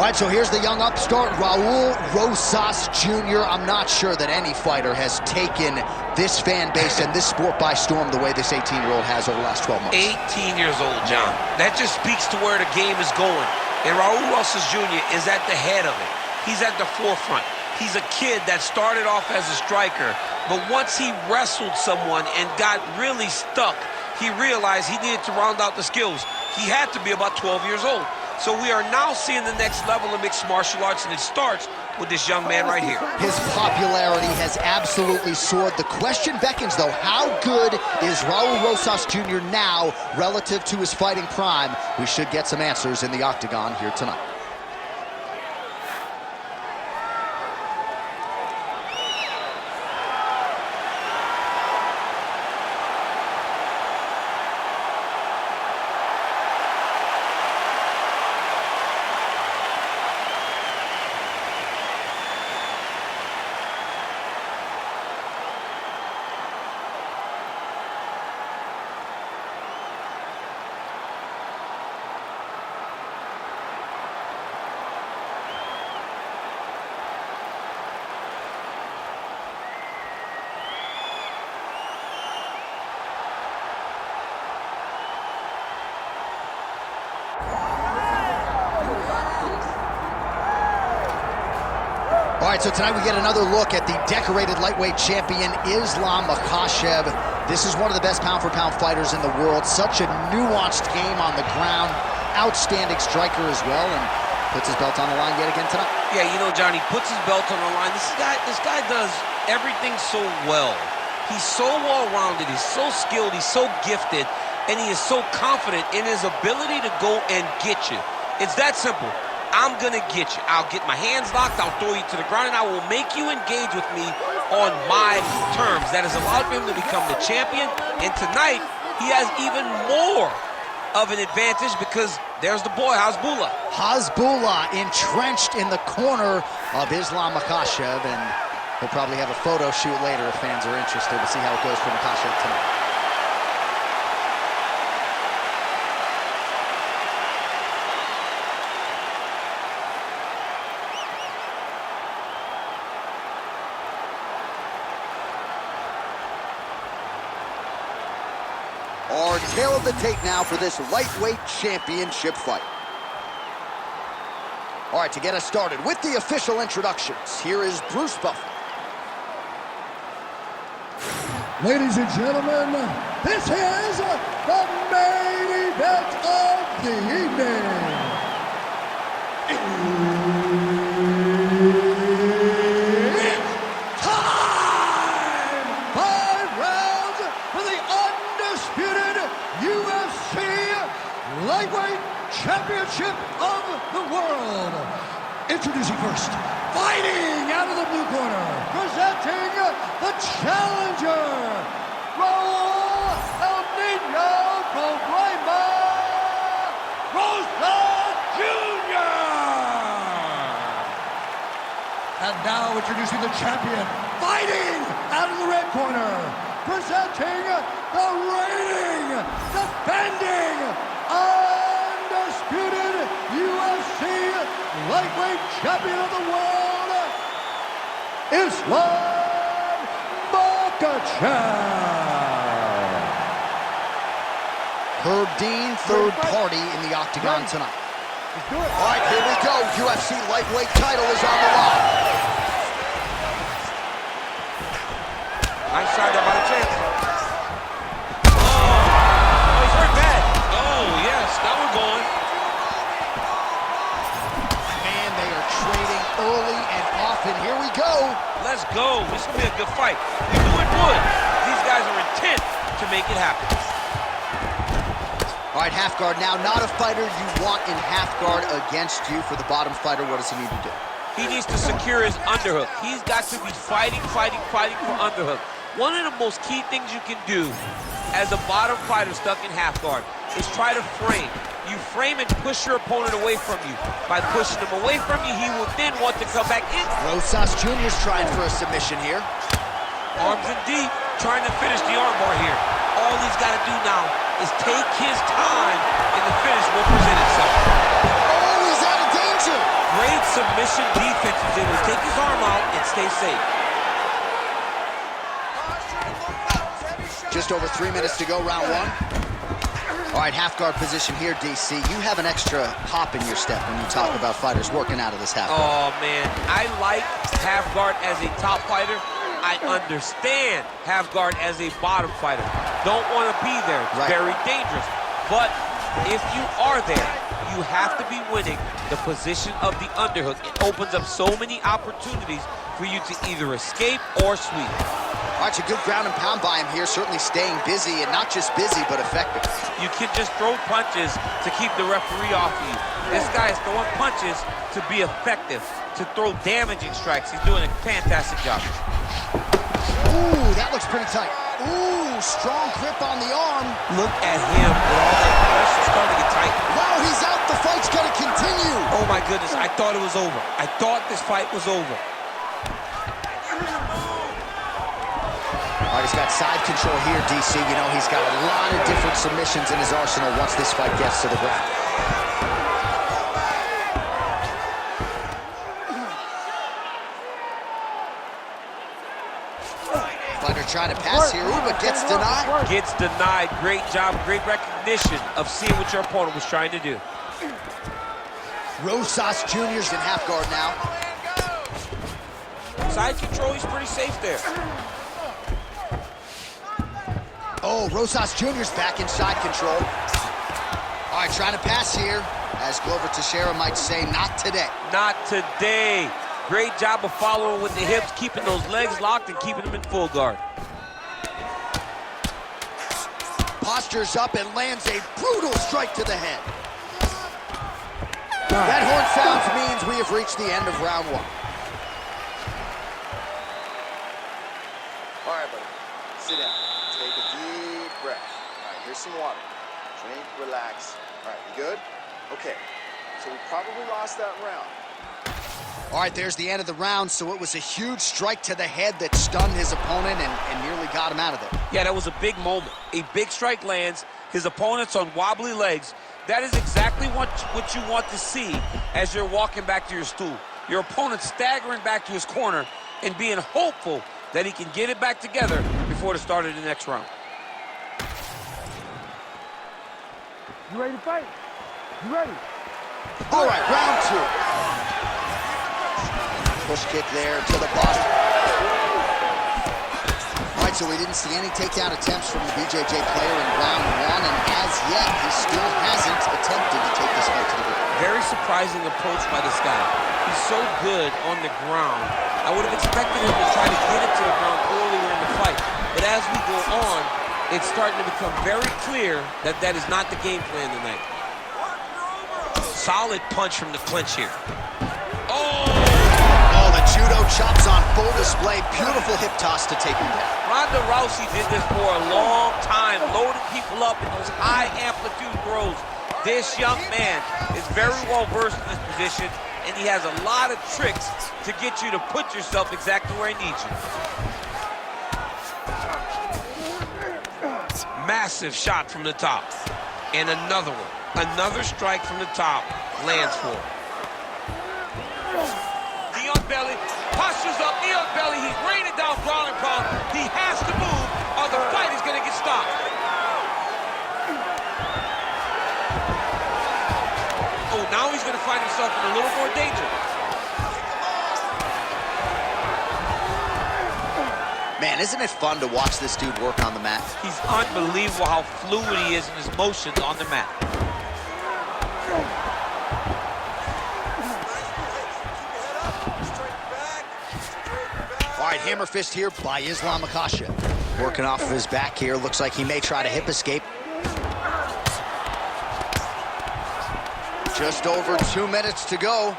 All right, so here's the young upstart, Raul Rosas Jr. I'm not sure that any fighter has taken this fan base and this sport by storm the way this 18-year-old has over the last 12 months. 18 years old, John. That just speaks to where the game is going. And Raul Rosas Jr. is at the head of it. He's at the forefront. He's a kid that started off as a striker, but once he wrestled someone and got really stuck, he realized he needed to round out the skills. He had to be about 12 years old. So we are now seeing the next level of mixed martial arts, and it starts with this young man right here. His popularity has absolutely soared. The question beckons, though, how good is Raul Rosas Jr. now relative to his fighting prime? We should get some answers in the octagon here tonight. All right, so tonight we get another look at the decorated lightweight champion, Islam Makhachev. This is one of the best pound-for-pound fighters in the world. Such a nuanced game on the ground. Outstanding striker as well, and puts his belt on the line yet again tonight. Yeah, you know, John, he puts his belt on the line. This guy does everything so well. He's so well-rounded. He's so skilled. He's so gifted, and he is so confident in his ability to go and get you. It's that simple. I'm gonna get you. I'll get my hands locked, I'll throw you to the ground, and I will make you engage with me on my terms. That has allowed him to become the champion, and tonight, he has even more of an advantage because there's the boy, Hasbullah. Hasbullah entrenched in the corner of Islam Makhachev, and he'll probably have a photo shoot later if fans are interested. We'll see how it goes for Makhachev tonight. Our tail of the tape now for this lightweight championship fight. All right, to get us started with the official introductions, here is Bruce Buffer. Ladies and gentlemen, this is the main event of the evening. It's time! 5 rounds for the undisputed UFC Lightweight Championship of the world. Introducing first, fighting out of the blue corner, presenting the challenger, Raul El Niño Problema Rosas Jr. And now introducing the champion, fighting out of the red corner, presenting the reigning, defending, undisputed UFC lightweight champion of the world, Islam Makhachev. Herb Dean, third party in the octagon tonight. All right, here we go. UFC lightweight title is on the line. Nice shot there by the chance. Oh, he's hurt bad. Oh, yes, now we're going. Man, they are trading early and often. Here we go. Let's go. This will be a good fight. We knew it would. These guys are intent to make it happen. All right, half guard now. Not a fighter you want in half guard against you. For the bottom fighter, what does he need to do? He needs to secure his underhook. He's got to be fighting for underhook. One of the most key things you can do as a bottom fighter stuck in half guard is try to frame. You frame and push your opponent away from you. By pushing him away from you, he will then want to come back in. Rosas Jr.'s trying for a submission here. Arms in deep, trying to finish the armbar here. All he's got to do now is take his time, and the finish will present itself. Oh, he's out of danger. Great submission defense. He was able to take his arm out and stay safe. Just over 3 minutes to go, round one. All right, half guard position here, DC. You have an extra hop in your step when you talk about fighters working out of this half guard. Oh, man. I like half guard as a top fighter. I understand half guard as a bottom fighter. Don't want to be there. It's very dangerous. But if you are there, you have to be winning the position of the underhook. It opens up so many opportunities for you to either escape or sweep. All right, it's a good ground and pound by him here, certainly staying busy, and not just busy, but effective. You can just throw punches to keep the referee off of you. This guy is throwing punches to be effective, to throw damaging strikes. He's doing a fantastic job. Ooh, that looks pretty tight. Ooh, strong grip on the arm. Look at him with all that pressure starting to get tight. Wow, he's out. The fight's gonna continue. Oh my goodness, I thought it was over. I thought this fight was over. All right, he's got side control here, DC. You know, he's got a lot of different submissions in his arsenal once this fight gets to the ground. Fighter trying to pass here, ooh, but gets denied. Gets denied. Great job, great recognition of seeing what your opponent was trying to do. Rosas Jr.'s in half guard now. Side control, he's pretty safe there. Oh, Rosas Jr.'s back in side control. All right, trying to pass here. As Glover Teixeira might say, not today. Not today. Great job of following with the hips, keeping those legs locked and keeping them in full guard. Postures up and lands a brutal strike to the head. That horn sounds means we have reached the end of round one. All right, buddy. Sit down. Take a deep breath. All right, here's some water. Drink, relax. All right, you good? Okay. So we probably lost that round. All right, there's the end of the round, so it was a huge strike to the head that stunned his opponent and nearly got him out of there. Yeah, that was a big moment. A big strike lands, his opponent's on wobbly legs. That is exactly what you want to see as you're walking back to your stool. Your opponent staggering back to his corner and being hopeful that he can get it back together before the start of the next round. You ready to fight? You ready? All right, round two. Push kick there to the body. All right, so we didn't see any takedown attempts from the BJJ player in round one, and as yet, he still hasn't attempted to take this fight to the ground. Very surprising approach by this guy. He's so good on the ground. I would have expected him to try to get it to the ground earlier in the fight. But as we go on, it's starting to become very clear that that is not the game plan tonight. Solid punch from the clinch here. Oh! Oh, the judo chops on full display. Beautiful hip toss to take him down. Ronda Rousey did this for a long time, loading people up in those high amplitude throws. This young man is very well versed in this position, and he has a lot of tricks to get you to put yourself exactly where he needs you. Massive shot from the top. And another one. Another strike from the top lands for him. Knee on belly, postures up, knee on belly. He's raining down ground and pound. He has to move or the fight is going to get stopped. Oh, now he's going to find himself in a little more danger. Man, isn't it fun to watch this dude work on the mat? He's unbelievable how fluid he is in his motions on the mat. All right, hammer fist here by Islam Makhachev. Working off of his back here. Looks like he may try to hip escape. Just over 2 minutes to go.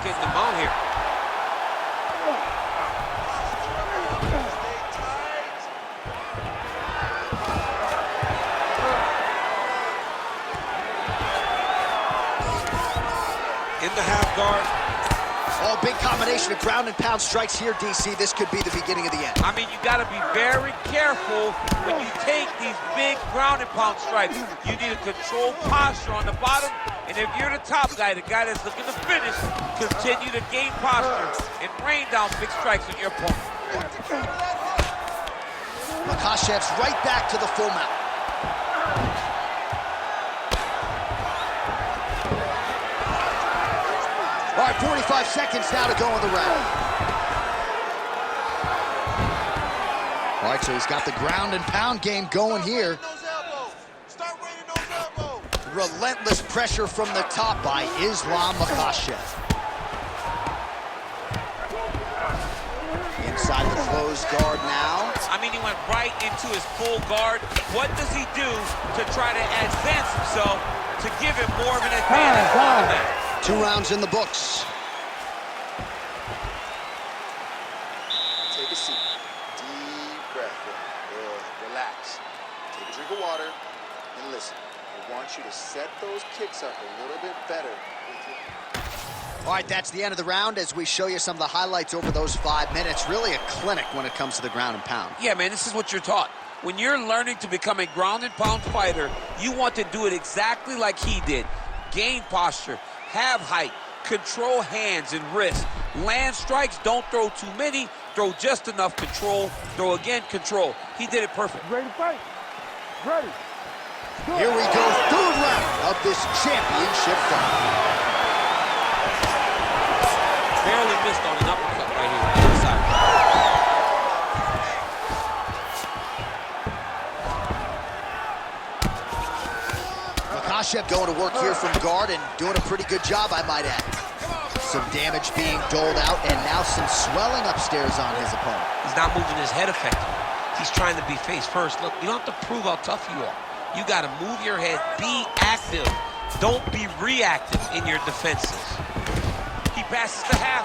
Getting the mount here. In the half guard. Oh, big combination of ground and pound strikes here, DC. This could be the beginning of the end. I mean, you got to be very careful when you take these big ground and pound strikes. You need a controlled posture on the bottom, and if you're the top guy, the guy that's looking to finish, continue to gain posture and rain down big strikes on your opponent. Makhachev's right back to the full mount. All right, 45 seconds now to go in the round. All right, so he's got the ground and pound game going here. Relentless pressure from the top by Islam Makhachev. Inside the closed guard now. I mean, he went right into his full guard. What does he do to try to advance himself to give him more of an advantage? 2 rounds in the books. Take a seat. Deep breath in. Good. Relax. Take a drink of water and listen. I want you to set those kicks up a little bit better with your... All right, that's the end of the round as we show you some of the highlights over those 5 minutes. Really a clinic when it comes to the ground and pound. Yeah, man, this is what you're taught. When you're learning to become a ground and pound fighter, you want to do it exactly like he did. Gain posture, have height, control hands and wrists. Land strikes, don't throw too many, throw just enough, control, throw again, control. He did it perfect. Ready to fight? Ready. Here we go, 3rd round of this championship fight. Barely missed on an uppercut right here. Inside. Makhachev going to work here from guard and doing a pretty good job, I might add. Some damage being doled out and now some swelling upstairs on his opponent. He's not moving his head effectively. He's trying to be face first. Look, you don't have to prove how tough you are. You got to move your head, be active. Don't be reactive in your defenses. He passes the half.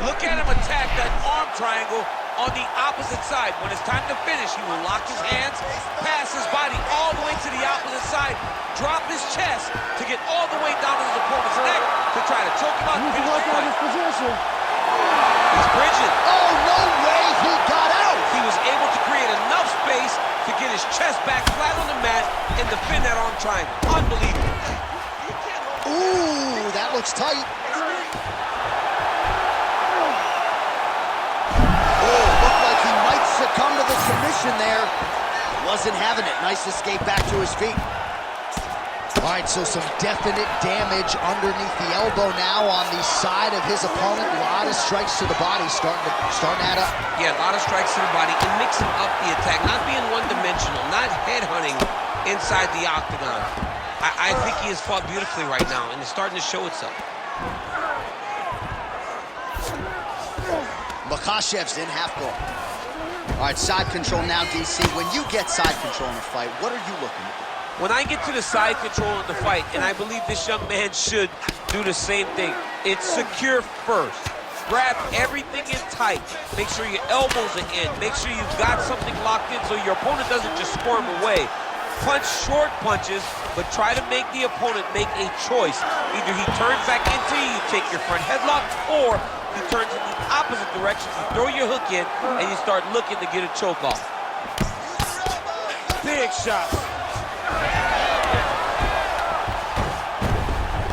Look at him attack that arm triangle on the opposite side. When it's time to finish, he will lock his hands, pass his body all the way to the opposite side, drop his chest to get all the way down to his opponent's neck to try to choke him out and finish the fight. He's bridging. Oh, no way, he got out! He was able to create enough space to get his chest back flat on the mat and defend that arm triangle. Unbelievable. Ooh, that looks tight. Succumb to the submission there. Wasn't having it. Nice escape back to his feet. All right, so some definite damage underneath the elbow now on the side of his opponent. A lot of strikes to the body starting to add up. Yeah, a lot of strikes to the body and mixing up the attack, not being one-dimensional, not headhunting inside the octagon. I think he has fought beautifully right now, and it's starting to show itself. Makhachev's in half guard. All right, side control now, DC. When you get side control in a fight, what are you looking at? When I get to the side control in the fight, and I believe this young man should do the same thing, it's secure first. Grab everything in tight. Make sure your elbows are in. Make sure you've got something locked in so your opponent doesn't just squirm away. Punch short punches, but try to make the opponent make a choice. Either he turns back into you, you take your front headlock, or he turns in the opposite direction, you throw your hook in, and you start looking to get a choke off. Big shots.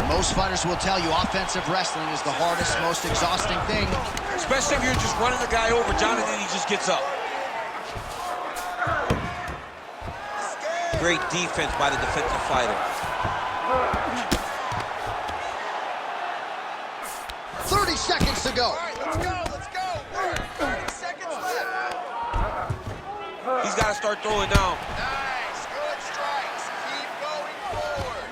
Most fighters will tell you offensive wrestling is the hardest, most exhausting thing. Especially if you're just running the guy over, Jonathan, he just gets up. Great defense by the defensive fighter. 30 seconds to go. All right, let's go. 30 seconds left. He's got to start throwing down. Nice, good strikes. Keep going forward.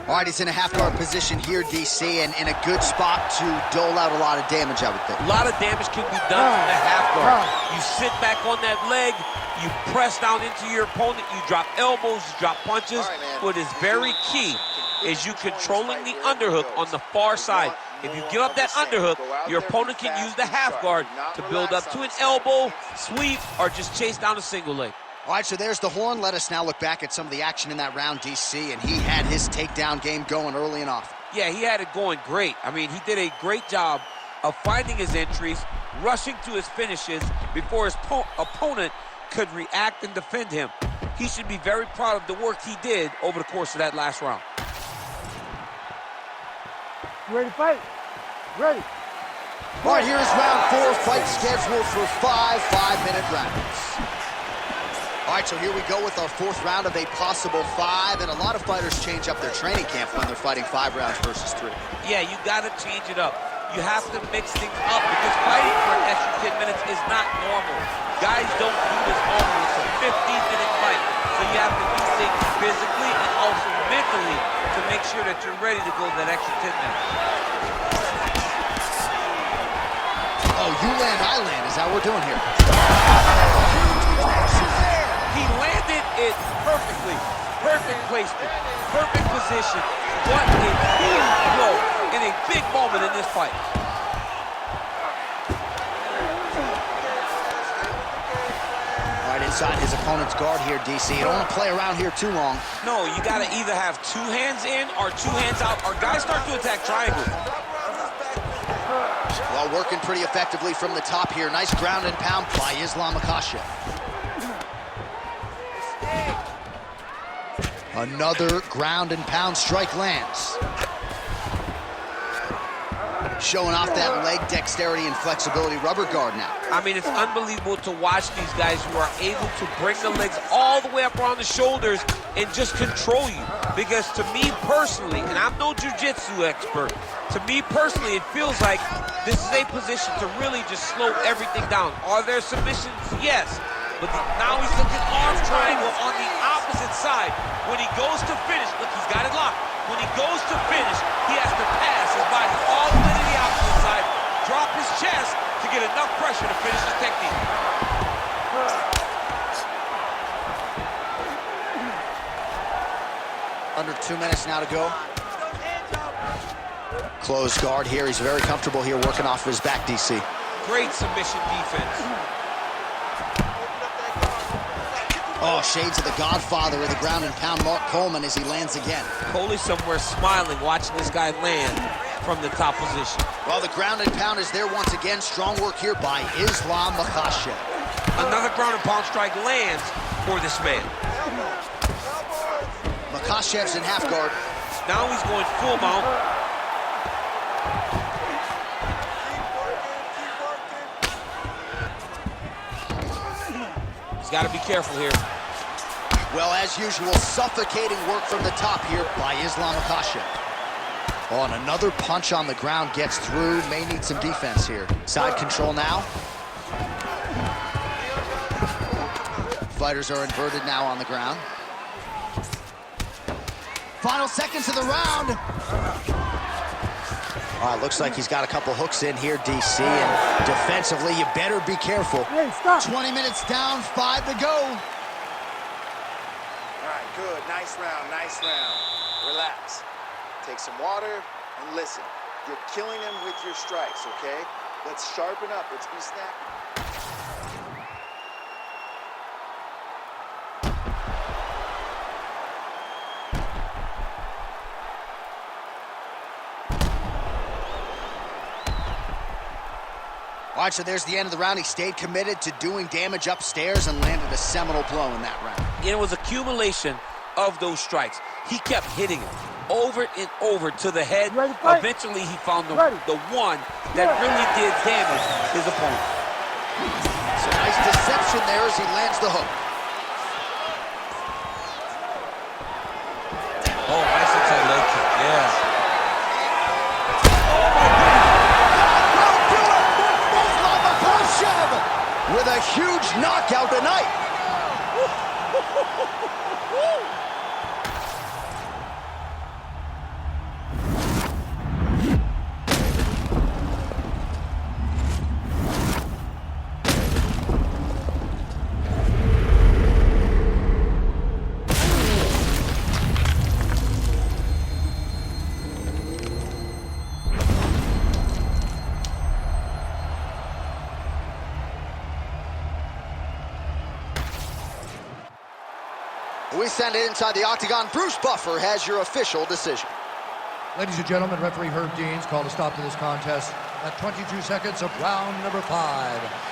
All right, he's in a half-guard position here, DC, and in a good spot to dole out a lot of damage, I would think. A lot of damage can be done from the half guard. You sit back on that leg, you press down into your opponent, you drop elbows, you drop punches. Right, what is very key is you controlling the underhook on the far side. If you give up that underhook, your opponent can use the half guard to build up to an elbow, sweep, or just chase down a single leg. All right, so there's the horn. Let us now look back at some of the action in that round, DC, and he had his takedown game going early and often. Yeah, he had it going great. I mean, he did a great job of finding his entries, rushing to his finishes before his opponent could react and defend him. He should be very proud of the work he did over the course of that last round. You ready to fight? Ready. All right, here is round 4, fight scheduled for 5 5-minute rounds. All right, so here we go with our 4th round of a possible 5, and a lot of fighters change up their training camp when they're fighting 5 rounds versus 3. Yeah, you got to change it up. You have to mix things up because fighting for an extra 10 minutes is not normal. Guys don't do this normally. It's a 15-minute fight, so you have to do things physically and also mentally to make sure that you're ready to go that extra 10 minutes. Oh, you land, I land. Is that what we're doing here? He landed it perfectly. Perfect placement, perfect position. What a huge blow in a big moment in this fight. All right, inside his opponent's guard here, DC. You don't want to play around here too long. No, you got to either have 2 hands in or 2 hands out, or guys start to attack triangle. Well, working pretty effectively from the top here. Nice ground and pound by Islam Makhachev. Another ground and pound strike lands. Showing off that leg dexterity and flexibility rubber guard now. I mean, it's unbelievable to watch these guys who are able to bring the legs all the way up around the shoulders and just control you. Because to me personally, and I'm no jiu-jitsu expert, to me personally, it feels like this is a position to really just slow everything down. Are there submissions? Yes. But now he's looking arm triangle on the opposite side. When he goes to finish, look, he's got it locked. When he goes to finish, he has to pass his body all the way to the opposite side, drop his chest to get enough pressure to finish his technique. Under 2 minutes now to go. Closed guard here. He's very comfortable here working off of his back, DC. Great submission defense. Oh, shades of the godfather of the ground and pound, Mark Coleman, as he lands again. Coley somewhere smiling, watching this guy land from the top position. Well, the ground and pound is there once again. Strong work here by Islam Makhachev. Another ground and pound strike lands for this man. Makhachev's in half guard. Now he's going full mount. He's got to be careful here. Well, as usual, suffocating work from the top here by Islam Makhachev. Oh, and another punch on the ground gets through. May need some defense here. Side control now. Fighters are inverted now on the ground. Final seconds of the round. Looks like he's got a couple hooks in here, DC, and defensively, you better be careful. Hey, stop. 20 minutes down, 5 to go. All right, good. Nice round, nice round. Relax. Take some water and listen. You're killing him with your strikes, okay? Let's sharpen up. Let's be snappy. All right, so there's the end of the round. He stayed committed to doing damage upstairs and landed a seminal blow in that round. It was accumulation of those strikes. He kept hitting him over and over to the head. Eventually, he found the one that really did damage his opponent. So nice deception there as he lands the hook. Oh, nice inside leg kick, yeah. With a huge knockout tonight. We send it inside the octagon. Bruce Buffer has your official decision. Ladies and gentlemen, referee Herb Deans called a stop to this contest at 22 seconds of round number 5.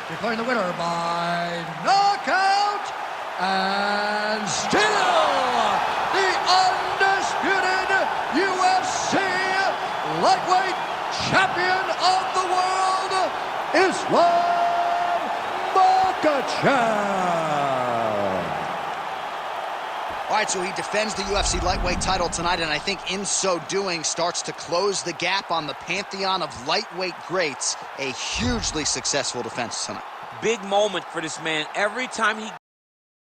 Declaring the winner by knockout and still the undisputed UFC lightweight champion of the world, Islam Makhachev. All right, so he defends the UFC lightweight title tonight, and I think in so doing starts to close the gap on the pantheon of lightweight greats. A hugely successful defense tonight. Big moment for this man. Every time he